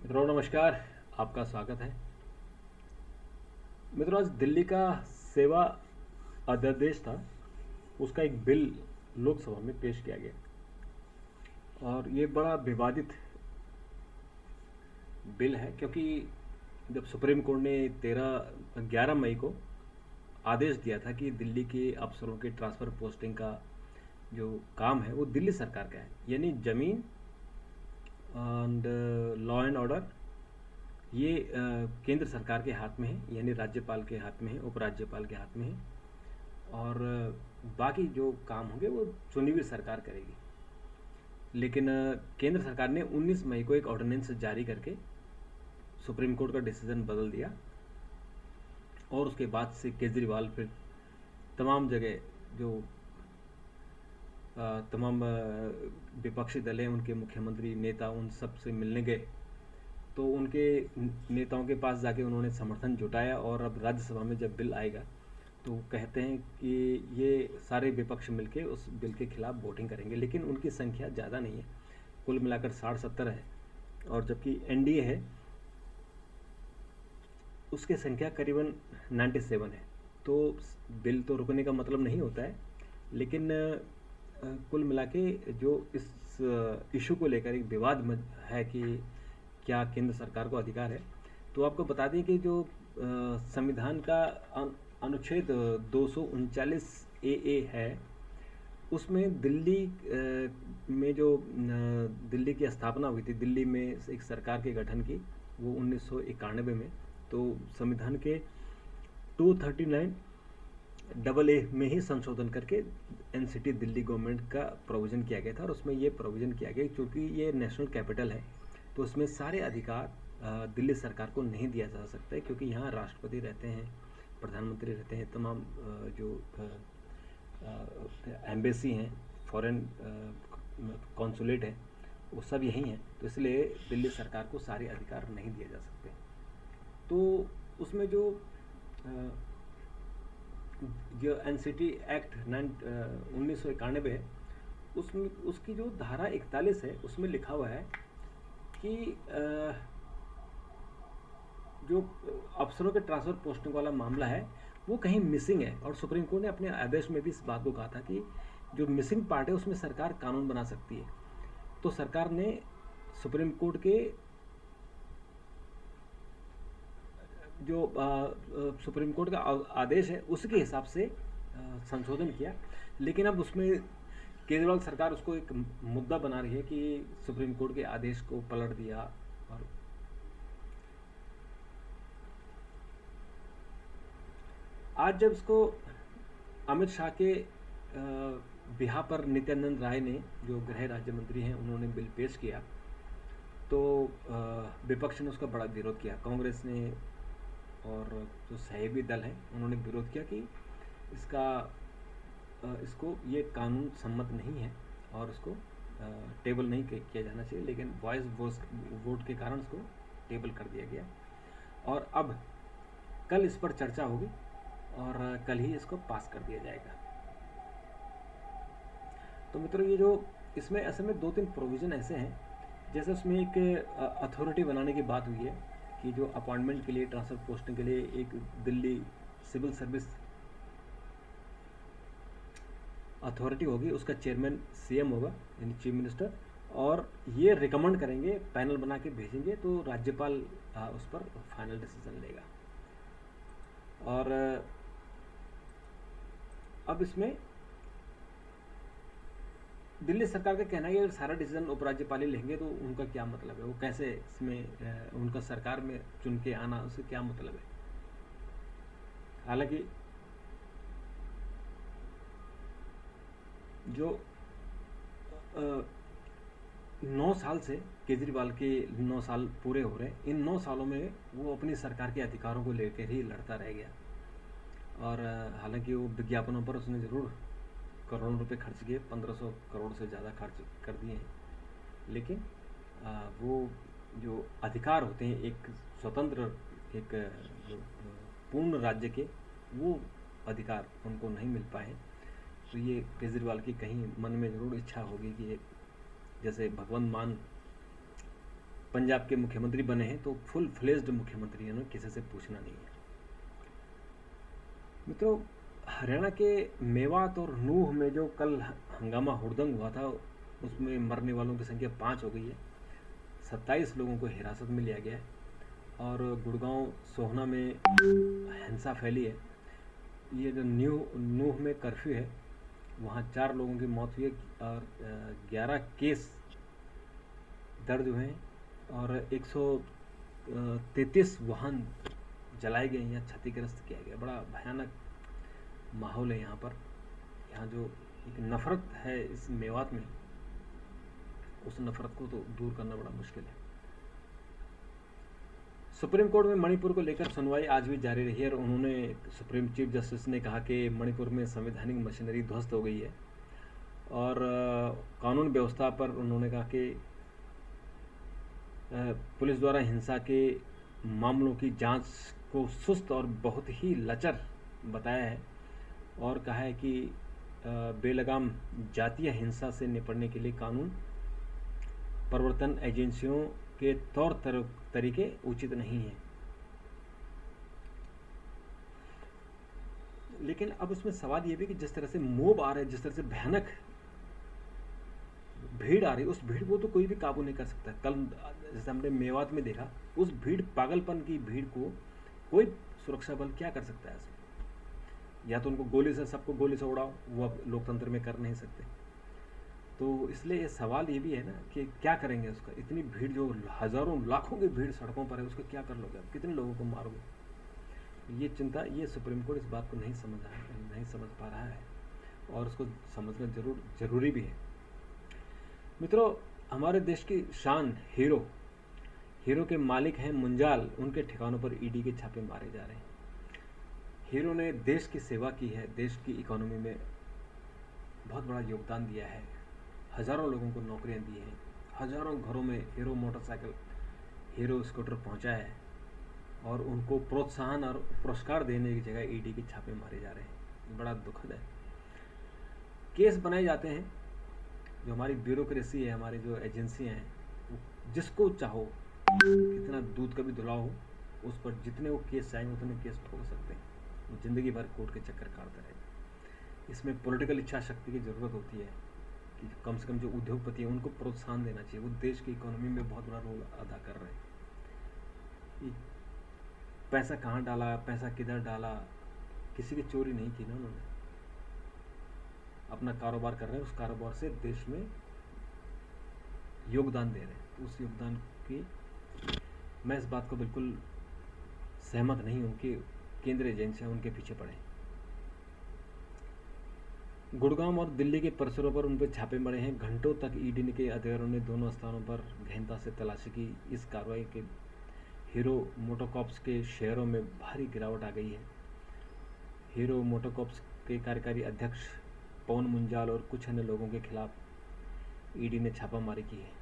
मित्रों नमस्कार। आपका स्वागत है। मित्रों, आज दिल्ली का सेवा अध्यादेश था, उसका एक बिल लोकसभा में पेश किया गया और ये बड़ा विवादित बिल है क्योंकि जब सुप्रीम कोर्ट ने 11 मई को आदेश दिया था कि दिल्ली के अफसरों के ट्रांसफ़र पोस्टिंग का जो काम है वो दिल्ली सरकार का है, यानी ज़मीन एंड लॉ एंड ऑर्डर ये केंद्र सरकार के हाथ में है, यानी राज्यपाल के हाथ में है, उपराज्यपाल के हाथ में है और बाकी जो काम होंगे वो चुनी हुई सरकार करेगी। लेकिन केंद्र सरकार ने 19 मई को एक ऑर्डिनेंस जारी करके सुप्रीम कोर्ट का डिसीजन बदल दिया और उसके बाद से केजरीवाल फिर तमाम जगह जो तमाम विपक्षी दल हैं, उनके मुख्यमंत्री नेता उन सब से मिलने गए तो उनके नेताओं के पास जाके उन्होंने समर्थन जुटाया और अब राज्यसभा में जब बिल आएगा तो कहते हैं कि ये सारे विपक्ष मिलके उस बिल के खिलाफ वोटिंग करेंगे, लेकिन उनकी संख्या ज़्यादा नहीं है, कुल मिलाकर 60-70 है और जबकि एनडीए है उसकी संख्या करीबन 97 है। तो बिल तो रुकने का मतलब नहीं होता है, लेकिन कुल मिला के जो इस इशू को लेकर एक विवाद है कि क्या केंद्र सरकार को अधिकार है। तो आपको बता दें कि जो संविधान का अनुच्छेद 239 ए है, उसमें दिल्ली में जो दिल्ली की स्थापना हुई थी, दिल्ली में एक सरकार के गठन की, वो 1991 में। तो संविधान के 239 डबल ए में ही संशोधन करके एनसीटी दिल्ली गवर्नमेंट का प्रोविज़न किया गया था और उसमें ये प्रोविज़न किया गया क्योंकि ये नेशनल कैपिटल है तो उसमें सारे अधिकार दिल्ली सरकार को नहीं दिया जा सकता है, क्योंकि यहाँ राष्ट्रपति रहते हैं, प्रधानमंत्री रहते हैं, तमाम जो एम्बेसी हैं, फॉरेन कॉन्सुलेट है, वो सब यही हैं। तो इसलिए दिल्ली सरकार को सारे अधिकार नहीं दिए जा सकते। तो उसमें जो एनसीटी एक्ट 1991 है, उसमें उसकी जो धारा 41 है उसमें लिखा हुआ है कि जो अफसरों के ट्रांसफ़र पोस्टिंग वाला मामला है वो कहीं मिसिंग है और सुप्रीम कोर्ट ने अपने आदेश में भी इस बात को कहा था कि जो मिसिंग पार्ट है उसमें सरकार कानून बना सकती है। तो सरकार ने सुप्रीम कोर्ट के जो सुप्रीम कोर्ट का आदेश है उसके हिसाब से संशोधन किया, लेकिन अब उसमें केजरीवाल सरकार उसको एक मुद्दा बना रही है कि सुप्रीम कोर्ट के आदेश को पलट दिया। और आज जब इसको अमित शाह के बिहा पर नित्यानंद राय ने, जो गृह राज्य मंत्री हैं, उन्होंने बिल पेश किया तो विपक्ष ने उसका बड़ा विरोध किया। कांग्रेस ने और जो सहयोगी दल हैं उन्होंने विरोध किया कि इसको ये कानून सम्मत नहीं है और इसको टेबल नहीं किया जाना चाहिए, लेकिन वॉइस वोट के कारण इसको टेबल कर दिया गया और अब कल इस पर चर्चा होगी और कल ही इसको पास कर दिया जाएगा। तो मित्रों, ये जो इसमें असल में 2-3 प्रोविज़न ऐसे हैं, जैसे उसमें एक अथॉरिटी बनाने की बात हुई है कि जो अपॉइंटमेंट के लिए, ट्रांसफ़र पोस्टिंग के लिए एक दिल्ली सिविल सर्विस अथॉरिटी होगी, उसका चेयरमैन सीएम होगा यानी चीफ मिनिस्टर, और ये रिकमेंड करेंगे, पैनल बना के भेजेंगे तो राज्यपाल उस पर फाइनल डिसीजन लेगा। और अब इसमें दिल्ली सरकार का कहना है कि अगर सारा डिसीजन उपराज्यपाल ही लेंगे तो उनका क्या मतलब है, वो कैसे इसमें उनका सरकार में चुन के आना, उससे क्या मतलब है। हालांकि जो 9 साल से केजरीवाल के 9 साल पूरे हो रहे हैं, इन 9 सालों में वो अपनी सरकार के अधिकारों को लेकर ही लड़ता रह गया और हालांकि वो विज्ञापनों पर उसने ज़रूर करोड़ों रुपए खर्च किए, 1500 करोड़ से ज़्यादा खर्च कर दिए हैं, लेकिन वो जो अधिकार होते हैं एक स्वतंत्र, एक जो पूर्ण राज्य के, वो अधिकार उनको नहीं मिल पाए। तो ये केजरीवाल की कहीं मन में ज़रूर इच्छा होगी कि जैसे भगवंत मान पंजाब के मुख्यमंत्री बने हैं तो फुल फ्लेज्ड मुख्यमंत्री हैं, किसी से पूछना नहीं है। मित्रों, हरियाणा के मेवात और नूह में जो कल हंगामा हुड़दंग हुआ था, उसमें मरने वालों की संख्या 5 हो गई है। 27 लोगों को हिरासत में लिया गया है और गुड़गांव सोहना में हिंसा फैली है। ये जो नूह में कर्फ्यू है, वहाँ 4 लोगों की मौत हुई है और 11 केस दर्ज हुए हैं और 133 वाहन जलाए गए या क्षतिग्रस्त किया गया। बड़ा भयानक माहौल है यहाँ पर। यहाँ जो एक नफरत है इस मेवात में, उस नफरत को तो दूर करना बड़ा मुश्किल है। सुप्रीम कोर्ट में मणिपुर को लेकर सुनवाई आज भी जारी रही है और उन्होंने सुप्रीम चीफ जस्टिस ने कहा कि मणिपुर में संवैधानिक मशीनरी ध्वस्त हो गई है और कानून व्यवस्था पर उन्होंने कहा कि पुलिस द्वारा हिंसा के मामलों की जांच को सुस्त और बहुत ही लचर बताया है और कहा है कि बेलगाम जातीय हिंसा से निपटने के लिए कानून प्रवर्तन एजेंसियों के तौर तरीके उचित नहीं हैं। लेकिन अब उसमें सवाल ये भी कि जिस तरह से मोब आ रहे हैं, जिस तरह से भयानक भीड़ आ रही है, उस भीड़ को तो कोई भी काबू नहीं कर सकता। कल जैसे हमने मेवात में देखा, उस भीड़, पागलपन की भीड़ को कोई सुरक्षा बल क्या कर सकता है इसमें? या तो उनको गोली से, सबको गोली से उड़ाओ, वो अब लोकतंत्र में कर नहीं सकते। तो इसलिए ये सवाल ये भी है ना कि क्या करेंगे उसका। इतनी भीड़, जो हज़ारों लाखों की भीड़ सड़कों पर है, उसको क्या कर लोगे? अब कितने लोगों को मारोगे? ये चिंता, ये सुप्रीम कोर्ट इस बात को नहीं समझ पा रहा है और उसको समझना जरूरी भी है। मित्रों, हमारे देश की शान हीरो के मालिक हैं मुंजाल, उनके ठिकानों पर ईडी के छापे मारे जा रहे हैं। हीरो ने देश की सेवा की है, देश की इकोनॉमी में बहुत बड़ा योगदान दिया है, हज़ारों लोगों को नौकरियां दी हैं, हज़ारों घरों में हीरो मोटरसाइकिल, हीरो स्कूटर पहुंचा है और उनको प्रोत्साहन और पुरस्कार देने की जगह ईडी के छापे मारे जा रहे हैं। बड़ा दुखद है। केस बनाए जाते हैं, जो हमारी ब्यूरोक्रेसी है, हमारी जो एजेंसियां हैं, जिसको चाहो, कितना दूध का भी धुला हो, उस पर जितने वो केस चाहेंगे उतने केस ठोक सकते हैं। वो जिंदगी भर कोर्ट के चक्कर काटते रहेंगे। इसमें पॉलिटिकल इच्छा शक्ति की ज़रूरत होती है कि कम से कम जो उद्योगपति हैं उनको प्रोत्साहन देना चाहिए। वो देश की इकोनॉमी में बहुत बड़ा रोल अदा कर रहे हैं। पैसा कहाँ डाला, पैसा किधर डाला, किसी की चोरी नहीं की ना उन्होंने। अपना कारोबार कर रहे हैं, उस कारोबार से देश में योगदान दे रहे हैं। उस योगदान की मैं इस बात को बिल्कुल सहमत नहीं हूँ कि केंद्रीय एजेंसियां उनके पीछे पड़े। गुड़गांव और दिल्ली के परिसरों पर उन पर छापे मरे हैं। घंटों तक ईडी के अधिकारियों ने दोनों स्थानों पर गहनता से तलाशी की। इस कार्रवाई के हीरो मोटोकॉर्प्स के शेयरों में भारी गिरावट आ गई है। हीरो मोटोकॉर्प्स के कार्यकारी अध्यक्ष पवन मुंजाल और कुछ अन्य लोगों के खिलाफ ईडी ने छापामारी की है।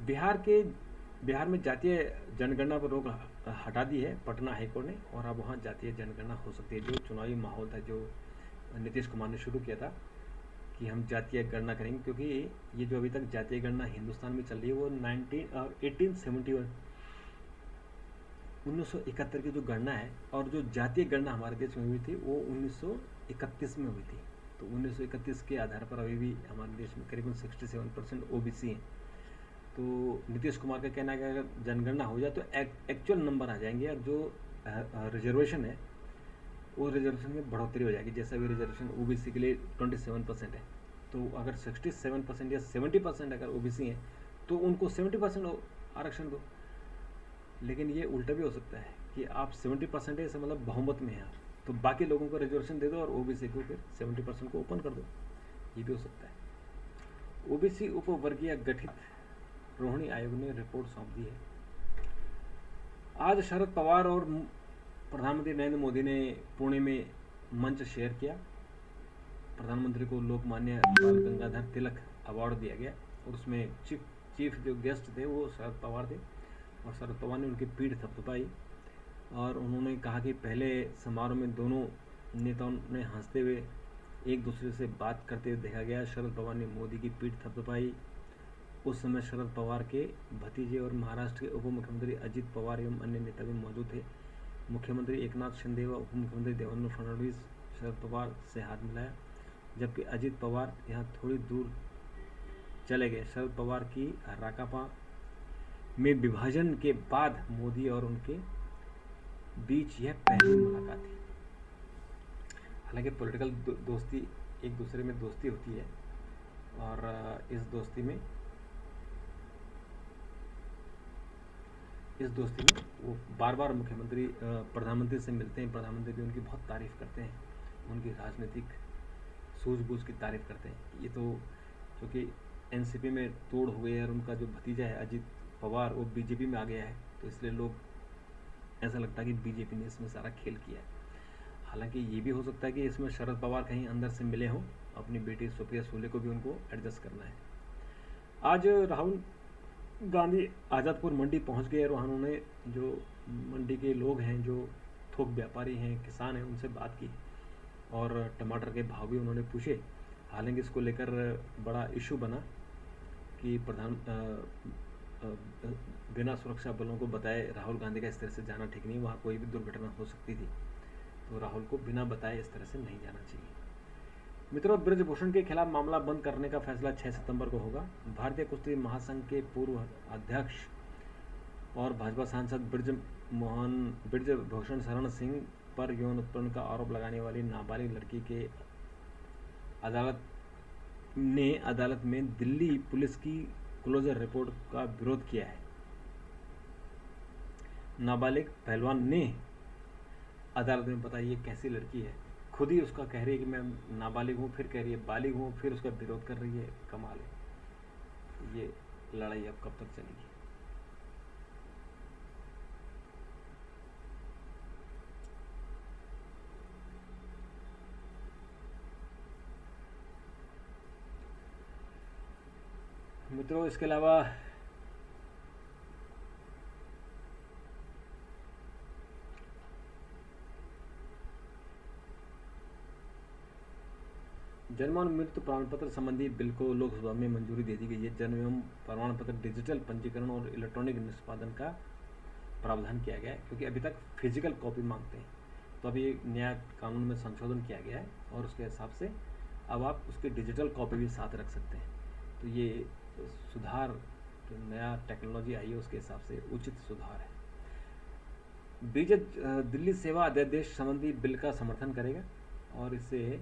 बिहार में जातीय जनगणना पर रोक हटा दी है पटना हाईकोर्ट ने और अब वहाँ जातीय जनगणना हो सकती है। जो चुनावी माहौल था, जो नीतीश कुमार ने शुरू किया था कि हम जातीय गणना करेंगे, क्योंकि ये जो अभी तक जातीय गणना हिंदुस्तान में चल रही है वो 1871 1971 की जो गणना है, और जो जातीय गणना हमारे देश में हुई थी वो 1931 में हुई थी। तो 1931 के आधार पर अभी भी हमारे देश में करीबन 67% ओबीसी हैं। तो नीतीश कुमार का कहना है कि अगर जनगणना हो जाए तो एक्चुअल नंबर आ जाएंगे और जो रिजर्वेशन है वो रिजर्वेशन में बढ़ोतरी हो जाएगी। जैसा भी रिजर्वेशन ओबीसी के लिए 27% है, तो अगर 67% या 70% अगर ओबीसी हैं तो उनको 70% आरक्षण दो। लेकिन ये उल्टा भी हो सकता है कि आप 70% है, इससे मतलब बहुमत में है, तो बाकी लोगों को रिजर्वेशन दे दो और ओबीसी को फिर 70% को ओपन कर दो। ये भी हो सकता है। ओबीसी उपवर्गीय गठित रोहिणी आयोग ने रिपोर्ट सौंप दी है। आज शरद पवार और प्रधानमंत्री नरेंद्र मोदी ने पुणे में मंच शेयर किया। प्रधानमंत्री को लोकमान्य बाल गंगाधर तिलक अवार्ड दिया गया और उसमें चीफ जो गेस्ट थे वो शरद पवार थे और शरद पवार ने उनकी पीठ थपथपाई और उन्होंने कहा कि पहले समारोह में दोनों नेताओं ने हंसते हुए एक दूसरे से बात करते हुए देखा गया। शरद पवार ने मोदी की पीठ थपथपाई। उस समय शरद पवार के भतीजे और महाराष्ट्र के उप मुख्यमंत्री अजित पवार एवं अन्य नेता भी मौजूद थे। मुख्यमंत्री एकनाथ शिंदे व उप मुख्यमंत्री देवेंद्र फडणवीस शरद पवार से हाथ मिलाया, जबकि अजित पवार यहाँ थोड़ी दूर चले गए। शरद पवार की राकापा में विभाजन के बाद मोदी और उनके बीच यह पहली मुलाकात थी। हालांकि पॉलिटिकल दोस्ती, एक दूसरे में दोस्ती होती है, और इस दोस्ती में वो बार बार प्रधानमंत्री से मिलते हैं। प्रधानमंत्री भी उनकी बहुत तारीफ करते हैं, उनकी राजनीतिक सूझबूझ की तारीफ करते हैं। ये तो क्योंकि एनसीपी में तोड़ हुए और उनका जो भतीजा है अजित पवार वो बीजेपी में आ गया है, तो इसलिए लोग ऐसा लगता है कि बीजेपी ने इसमें सारा खेल किया है। हालांकि ये भी हो सकता है कि इसमें शरद पवार कहीं अंदर से मिले हों, अपनी बेटी सुप्रिया सुले को भी उनको एडजस्ट करना है। आज राहुल गांधी आज़ादपुर मंडी पहुंच गए और वहाँ उन्होंने जो मंडी के लोग हैं, जो थोक व्यापारी हैं, किसान हैं, उनसे बात की और टमाटर के भाव भी उन्होंने पूछे। हालांकि इसको लेकर बड़ा इशू बना कि बिना सुरक्षा बलों को बताए राहुल गांधी का इस तरह से जाना ठीक नहीं, वहाँ कोई भी दुर्घटना हो सकती थी, तो राहुल को बिना बताए इस तरह से नहीं जाना चाहिए। मित्रों, ब्रजभूषण के खिलाफ मामला बंद करने का फैसला 6 सितंबर को होगा। भारतीय कुश्ती महासंघ के पूर्व अध्यक्ष और भाजपा सांसद ब्रजभूषण शरण सिंह पर यौन उत्पीड़न का आरोप लगाने वाली नाबालिग लड़की के अदालत में दिल्ली पुलिस की क्लोजर रिपोर्ट का विरोध किया है। नाबालिग पहलवान ने अदालत में बताई ये कैसी लड़की है, खुद ही उसका कह रही है कि मैं नाबालिग हूँ, फिर कह रही है बालिग हूँ, फिर उसका विरोध कर रही है। कमाल है, ये लड़ाई अब कब तक चलेगी। मित्रों, इसके अलावा जन्म और मृत्यु प्रमाण पत्र संबंधी बिल को लोकसभा में मंजूरी दे दी गई है। जन्म एवं प्रमाण पत्र डिजिटल पंजीकरण और इलेक्ट्रॉनिक निष्पादन का प्रावधान किया गया है, क्योंकि अभी तक फिजिकल कॉपी मांगते हैं। तो अभी नया कानून में संशोधन किया गया है और उसके हिसाब से अब आप उसकी डिजिटल कॉपी भी साथ रख सकते हैं। तो ये सुधार, जो नया टेक्नोलॉजी आई है उसके हिसाब से उचित सुधार है। दिल्ली सेवा अध्यादेश संबंधी बिल का समर्थन करेगा और इससे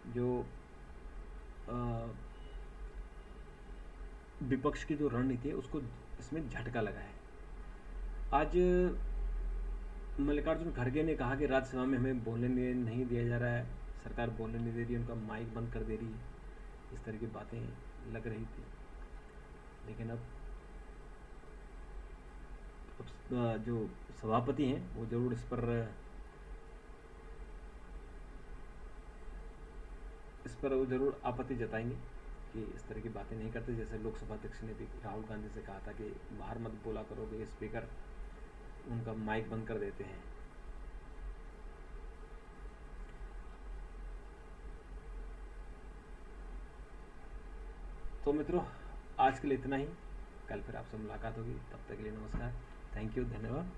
जो विपक्ष की जो रणनीति है उसको इसमें झटका लगा है। आज मल्लिकार्जुन खड़गे ने कहा कि राज्यसभा में हमें बोलने नहीं दिया जा रहा है, सरकार बोलने नहीं दे रही है, उनका माइक बंद कर दे रही है, इस तरह की बातें लग रही थी। लेकिन अब जो सभापति हैं वो जरूर इस पर वो जरूर आपत्ति जताएंगे कि इस तरह की बातें नहीं करते। जैसे लोकसभा अध्यक्ष ने भी राहुल गांधी से कहा था कि बाहर मत बोला करोगे, स्पीकर उनका माइक बंद कर देते हैं। तो मित्रों, आज के लिए इतना ही। कल फिर आपसे मुलाकात होगी, तब तक के लिए नमस्कार, थैंक यू, धन्यवाद।